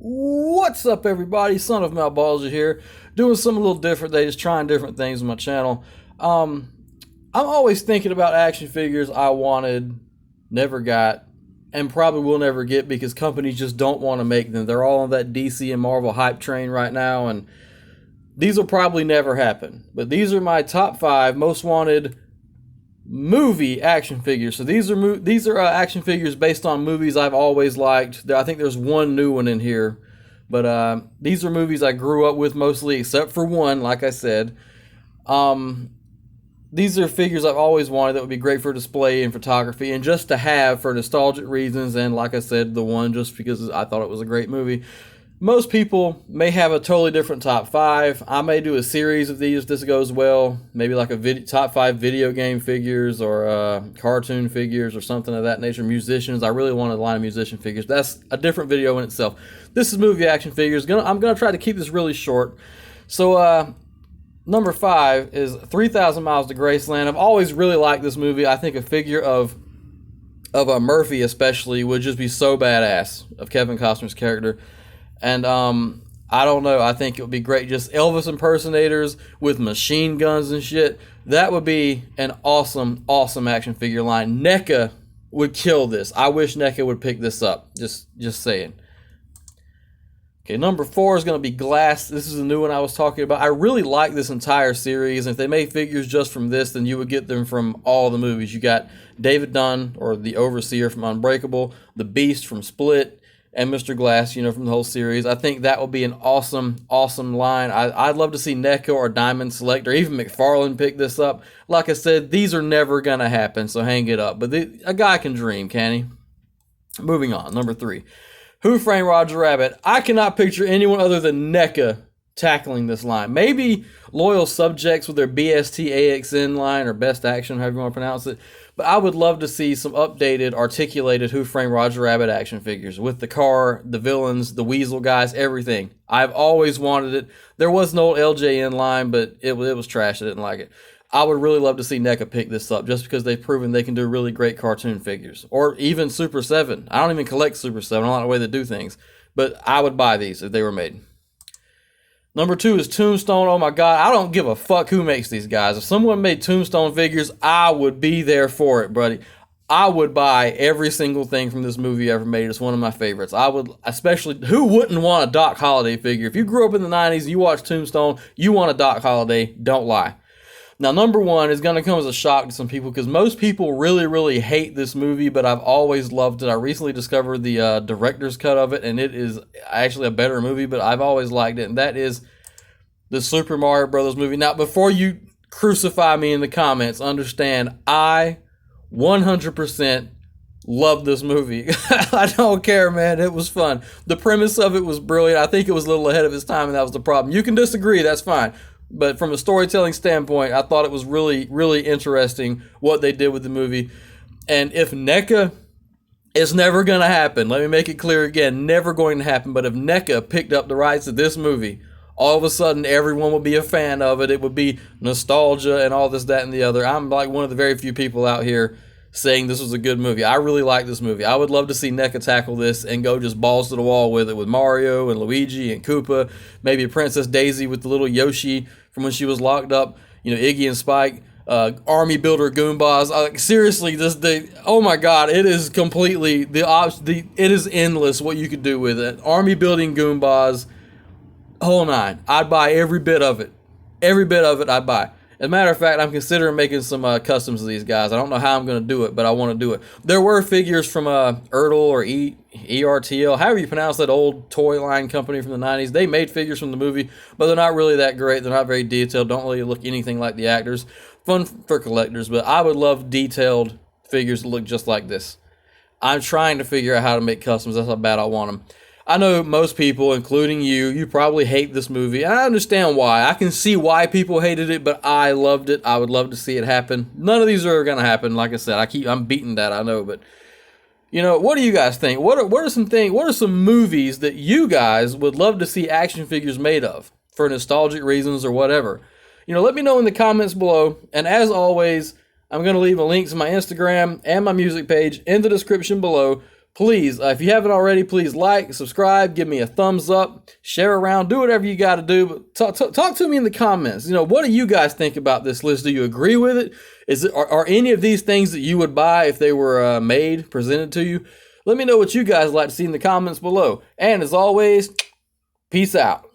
What's up, everybody? Son of Malbalgia here, doing something a little different. They just trying different things on my channel. I'm always thinking about action figures I wanted, never got, and probably will never get because companies just don't want to make them. They're all on that DC and Marvel hype train right now, and these will probably never happen. But these are my top 5 most wanted movie action figures. So these are action figures based on movies I've always liked. I think there's one new one in here, but these are movies I grew up with mostly, except for one. Like I said, these are figures I've always wanted that would be great for display and photography, and just to have for nostalgic reasons. And like I said, the one just because I thought it was a great movie. Most people may have a totally different top 5. I may do a series of these if this goes well. Maybe like a top 5 video game figures or cartoon figures or something of that nature. Musicians. I really want a line of musician figures. That's a different video in itself. This is movie action figures. I'm going to try to keep this really short. So number 5 is 3,000 Miles to Graceland. I've always really liked this movie. I think a figure of a Murphy especially would just be so badass, of Kevin Costner's character. And I don't know, I think it would be great. Just Elvis impersonators with machine guns and shit. That would be an awesome, awesome action figure line. NECA would kill this. I wish NECA would pick this up. Just saying. Okay, number 4 is going to be Glass. This is a new one I was talking about. I really like this entire series. And if they made figures just from this, then you would get them from all the movies. You got David Dunn, or the Overseer from Unbreakable, the Beast from Split, and Mr. Glass, from the whole series. I think that will be an awesome, awesome line. I'd love to see NECA or Diamond Select or even McFarlane pick this up. Like I said, these are never going to happen, so hang it up. But a guy can dream, can he? Moving on, number 3. Who Framed Roger Rabbit? I cannot picture anyone other than NECA tackling this line. Maybe Loyal Subjects with their BST-AXN line, or Best Action, however you want to pronounce it. But I would love to see some updated, articulated Who Framed Roger Rabbit action figures with the car, the villains, the weasel guys, everything. I've always wanted it. There was an old LJN line, but it was trash. I didn't like it. I would really love to see NECA pick this up just because they've proven they can do really great cartoon figures. Or even Super 7. I don't even collect Super 7. I don't like the way they do things. But I would buy these if they were made. Number 2 is Tombstone. Oh my God, I don't give a fuck who makes these guys. If someone made Tombstone figures, I would be there for it, buddy. I would buy every single thing from this movie ever made. It's one of my favorites. I would, especially, who wouldn't want a Doc Holliday figure? If you grew up in the 90s, you watched Tombstone, you want a Doc Holliday, don't lie. Now, number 1 is going to come as a shock to some people because most people really, really hate this movie, but I've always loved it. I recently discovered the director's cut of it, and it is actually a better movie, but I've always liked it, and that is the Super Mario Brothers movie. Now, before you crucify me in the comments, understand, I 100% love this movie. I don't care, man. It was fun. The premise of it was brilliant. I think it was a little ahead of its time, and that was the problem. You can disagree, that's fine. But from a storytelling standpoint, I thought it was really, really interesting what they did with the movie. And if NECA, it's never going to happen. Let me make it clear again, never going to happen. But if NECA picked up the rights to this movie, all of a sudden everyone would be a fan of it. It would be nostalgia and all this, that, and the other. I'm like one of the very few people out here saying this was a good movie. I really like this movie. I would love to see NECA tackle this and go just balls to the wall with it, with Mario and Luigi and Koopa, maybe Princess Daisy with the little Yoshi from when she was locked up, Iggy and Spike, Army Builder Goombas. Seriously, oh my God, it is completely, it is endless what you could do with it. Army Building Goombas, whole nine. I'd buy every bit of it. Every bit of it I'd buy. As a matter of fact, I'm considering making some customs of these guys. I don't know how I'm going to do it, but I want to do it. There were figures from Ertl or ERTL, however you pronounce that old toy line company from the 90s. They made figures from the movie, but they're not really that great. They're not very detailed. Don't really look anything like the actors. Fun for collectors, but I would love detailed figures that look just like this. I'm trying to figure out how to make customs. That's how bad I want them. I know most people, including you probably hate this movie. And I understand why. I can see why people hated it, but I loved it. I would love to see it happen. None of these are going to happen. Like I said, I'm beating that, I know, but what do you guys think? What are some movies that you guys would love to see action figures made of for nostalgic reasons or whatever? Let me know in the comments below. And as always, I'm going to leave a link to my Instagram and my music page in the description below. Please, if you haven't already, please like, subscribe, give me a thumbs up, share around, do whatever you got to do. But talk to me in the comments. What do you guys think about this list? Do you agree with it? Are any of these things that you would buy if they were presented to you? Let me know what you guys like to see in the comments below. And as always, peace out.